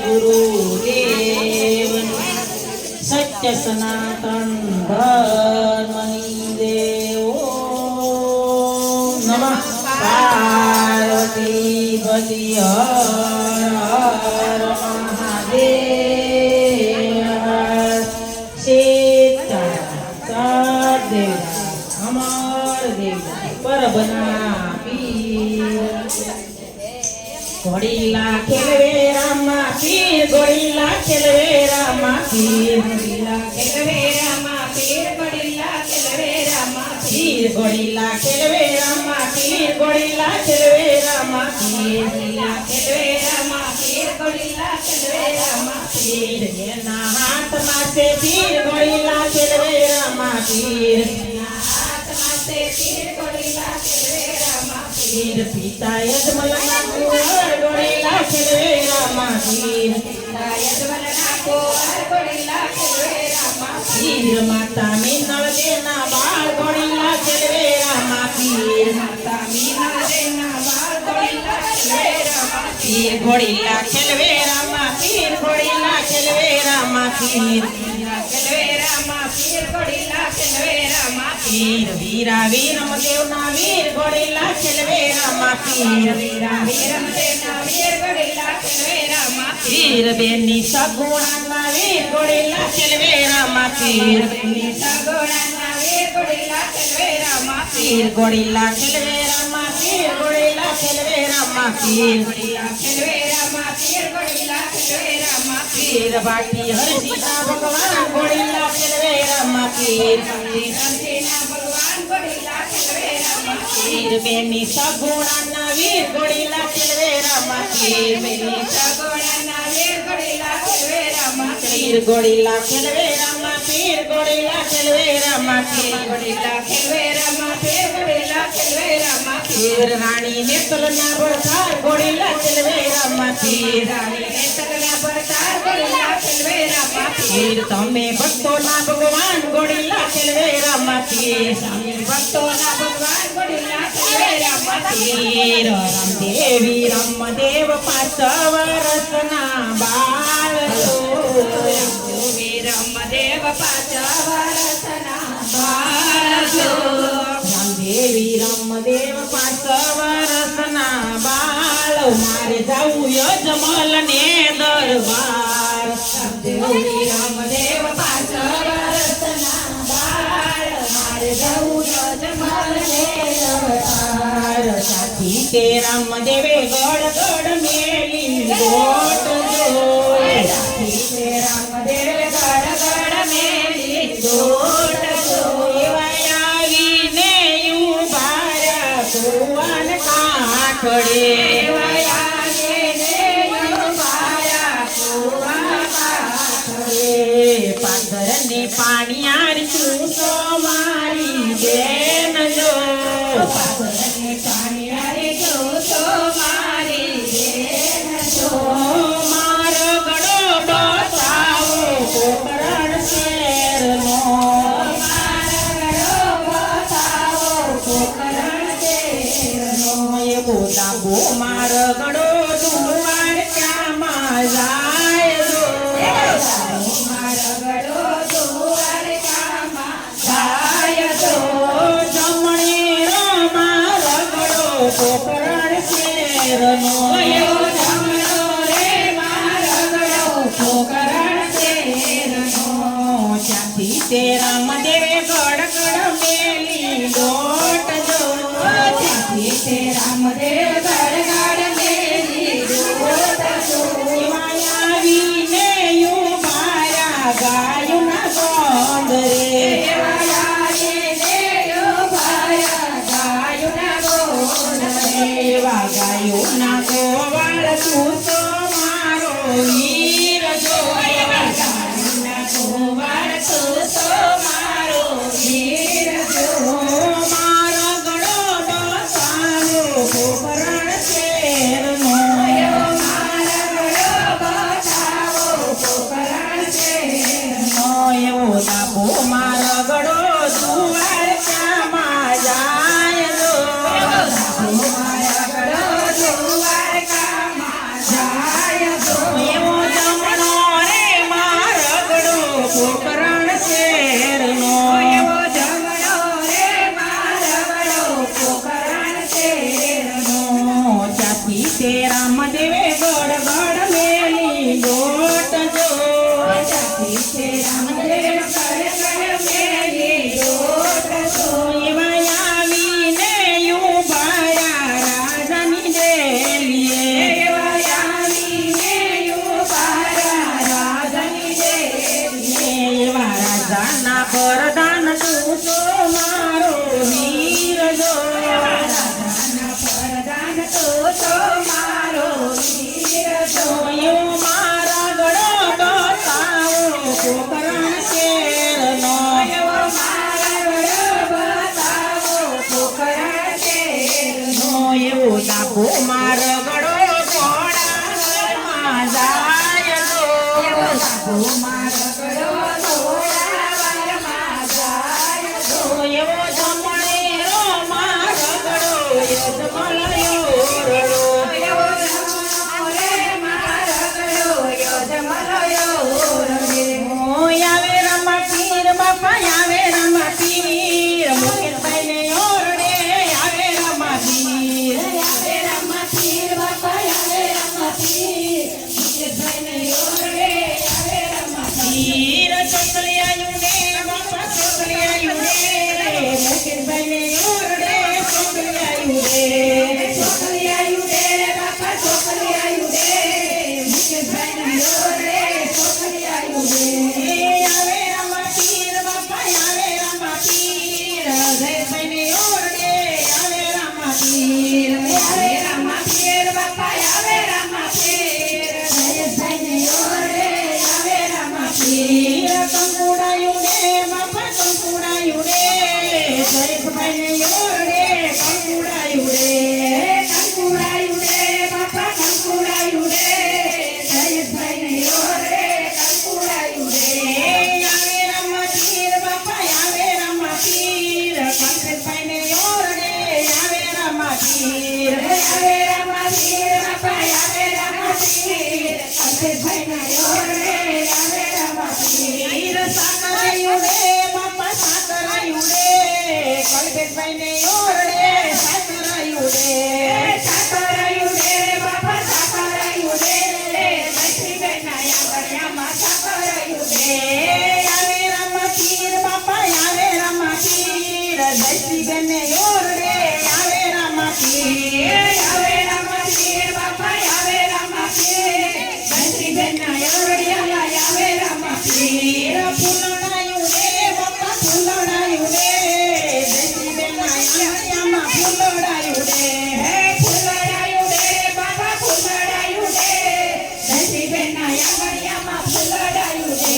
गुरुदेव सत्य सनातन धर्मनी देव नमः पार्वती पति हर हर महादेव सीता सदेव अमर देव परबना घोड़ीला खेलवे रामा पीर घोड़ीला खेलवे रामा पीर घोड़ीला खेलवे रामा पीर घोड़ीला खेलवे रामा पीर घोड़ीला खेलवे रामा पीर घोड़ीला खेलवे रामा पीर घोड़ीला खेलवे रामा पीर घोड़ीला खेलवे रामा पीर ना हाथ मासे पीर घोड़ीला खेलवे रामा पीर हाथ मासे पीर घोड़ीला खेलवे रामा पीर पिता यजमलना कुंवर घोड़ीला खेलवे रामा पीर पिता यजमलना कुंवर घोड़ीला खेलवे रामा पीर माता मीनल देना बाळ घोड़ीला खेलवे रामा पीर माता मीनल देना बाळ घोड़ीला खेलवे रामा पीर घोड़ीला खेलवे रामा पीर घोड़ीला खेलवे रामा पीर खेलवे रामा पीर घोड़ीला खेलवे रामा पीर वीरा वीरम देवना वीर घोड़ीला खेलवे रामा पीर वीरा वीरम देवना वीर घोड़ीला खेलवे रामा पीर बेनी सगुणाना वीर घोड़ीला खेलवे रामा पीर बेनी सगुणाना वीर घोड़ीला खेलवे रामा पीर घोड़ीला खेलवे रामा पीर घोड़ीला खेलवे रामा पीर घोड़ीला खेलवे रामा पीर घोड़ीला खेलवे रामा पीर बाटी हरसीना भगवान घोड़ीला खेलवे रामा पीर हरसीना भगवान घोड़ीला खेलवे रामा पीर बेनी सगुणाना वीर घोड़ीला खेलवे रामा पीर बेनी सगुणाना वीर घोड़ीला खेलवे रामा पीर घोड़ीला खेलवे रामा पीर घोड़ीला खेलवे रामा पीर घोड़ीला खेलवे रामा पीर घोड़ीला खेलवे रामा पीर रानी नेत्रना बरसार घोड़ीला खेलवे रामा पीर रानी नेत्रना बरसार घोड़ीला खेलवे रामा पीर तमे भक्तोना भगवान घोड़ीला खेलवे रामा पीर तमे भक्तोना भगवान घोड़ीला खेलवे रामा पीर रामदेवी रामदेव 5 वर्षना बाळ रामदेवी रामदेव 5 वर्षना बाळ रामदेवी रामदेव 5 वर्षना बाळ मारे जाऊ यजमल ने दरबार रामदेवी रामदेव 5 वर्षना बाळ मारे जाऊ यजमल ने दरबार साथी ते रामदेवे गड गड मेली गोट जो साथी ते रामदेवे गड गड मेली गोट जो वायावीने उभाऱ्या कुवान काठडे वायावीने उभाऱ्या कुवान काठडे पांघरने पाणी आणि तुसो मारी देन जो पांघरने पाणी आणि तुसो मारी देन जो मार गडो बसावो कोकरण शेरनो मार गडो बसावो कोकरण शेरनो ये बोला बो मार गडो दुवार कामा जाय जो मार गडो दुवार कामा जाय जो जमणे रो मार गडो कोकरण शेरनो यो जमणो रे मार गडो कोकरण शेरनो चाती ते रामदेवे गड गड मेली गोट जो चाती ते रामदेव गड गड मेली गोट जो मायावीने उभाऱ्या गायुना गोंद रे मायावीने उभाऱ्या गायुना गोंद रे गायुना गोवाळ तुसो मारो वीर जो गायुना गोवाळ तुसो मारो वीर जो मारो गडो बसावो कोकरण शेरनो मारो गडो बसावो कोकरण शेरनो एवो दाबो मारो गडो दुवार कामा जाय जो मारो गडो दुवार कामा जाय जो एवो ડાબો માર ગળો ઘોડામાં જાય તો ડાબો માર ગળો ઘોડામાં જાય તો એવો જમણેરો માર ગળો યજમલયો રડો એવો જમણેરો માર ગળો યજમલયો રડે આવે રમા પીર બાપા આવે રમા પીર મુકેશભાઈ ને ઓરડે આવે રમા પીર બાપા આવે રમા પીર મુકેશભાઈ ને ઓરડે આવે રમા પીર ચોકલિયાયું ને બાપા ચોકલિયાયું ને મુકેશભાઈ ને ઓરડે ચોકલિયાયું રે ચોકલિયાયું રે બાપા ચોકલિયાયું રે મુકેશભાઈ ને ઓરડે ચોકલિયાયું રે આવે રમા પીર બાપા આવે રમા પીર જયભાઈ ને ઓરડે આવે રમા પીર બાપા આવે રમા પીર જયભાઈ ને ઓરડે આવે રમા પીર કંકુડાયું ને બાપા કંકુડાયું રે જયભાઈ ને ઓરડે કંકુડાયું રે બાપા કંકુડાયું રે જયભાઈ ને ઓરડે કંકુડાયું રે આવે રમા પીર બાપા આવે રમા પીર કંકુભાઈ ને ઓરડે આવે રમા પીર બાપા આવે રમા પીર કંકુભાઈ ને ઓરડે આવે રમા પીર સાકરાયું રે બાપા સાકરાયું રે કંકુભાઈ ને ઓરડે સાકરાયું રે બાપા સાકરાયું રે જયશ્રીબેન ના યાગણિયામાં સાકરાયું રે આવે રમા પીર બાપા આવે રમા પીર જયશ્રીબેન ને ઓરડે આવે રમા પીર બાપા આવે રમા પીર જયશ્રીબેન ના ઓરડિયામાં આવે રમા પીર ફૂલડાયું રે બાપા ફૂલડાયું રે જયશ્રીબેન ના યાગણિયામાં ફૂલડાયું રે ફૂલડાયું રે બાપા ફૂલડાયું રે જયશ્રીબેન ના યાગણિયામાં ફૂલડાયું રે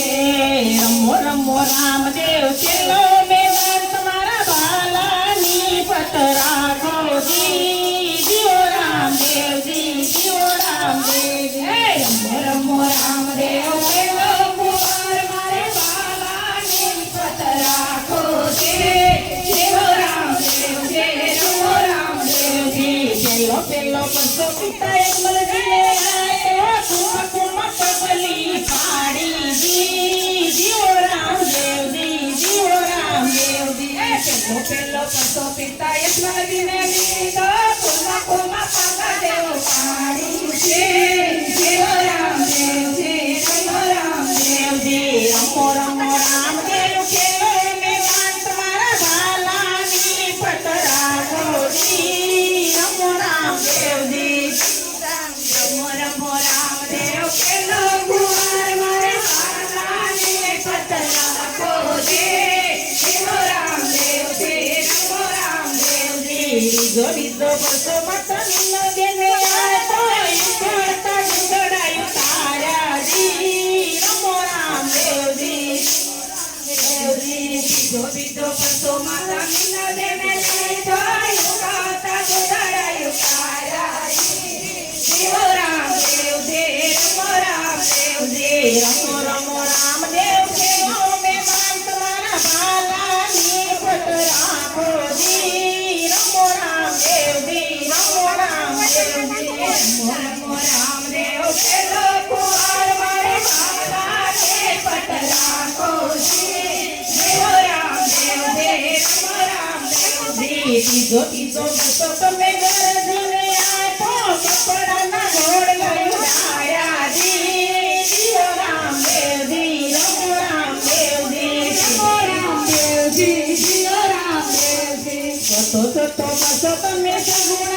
રમો રમો રામદેવ ચેલો મેવાડ તમારા બાલાની પત રાખો જી જીઓ રામદેવજી જીઓ રામદેવજી રમો રમો રામદેવ ચેલો કુંવર મારે બાલાની પત રાખો જી જીઓ રામદેવજી રમો રામદેવજી પેલો પેલો પંચો પિતા એક મલજીને આયો કુમ પગલી પાડી જી જીઓ રામદેવજી જીઓ રામદેવજી પેલો પંચો પિતા એક મલજીને લીધો કુમ પગદેવ પાડી જીઓ રામદેવજી રમો રામદેવજી રમો રમો રામદેવ કેલો મેવાડ તમારા બાલાની પત રાખો જી રમો રામદેવજી રમો રમો રામદેવ કેલો કુંવર મારે બાલાની પત રાખો જી જીઓ રામદેવજી રમો રામદેવજી રીઝો રીઝો પરસો મતની બેને આતો કરતા ગડાયું તારા જી રમો રામદેવજી બીજો બીજો પરસો માતા મીના બેને લીધો કરતા ગડાયું તારા જીઓ રામદેવજી રમો રામદેવજી રમો રમો રામદેવ કેવો મેવાડ તમારા બાલાની પત રાખો જી રમો રામદેવજી રમો રામદેવજી રમો રમો રામદેવ કેલો કુંવર મારે બાલાની પત રાખો જી જીઓ રામદેવજી રમો રામદેવજી ત્રીજો ત્રીજો બસો તમે ગરજીને આપો કપડાના ઘોડ લઈ આયા જી જીઓ રામદેવજી રમો રામદેવજી જીઓ રામદેવજી જીઓ રામદેવજી તો તમે સગુણ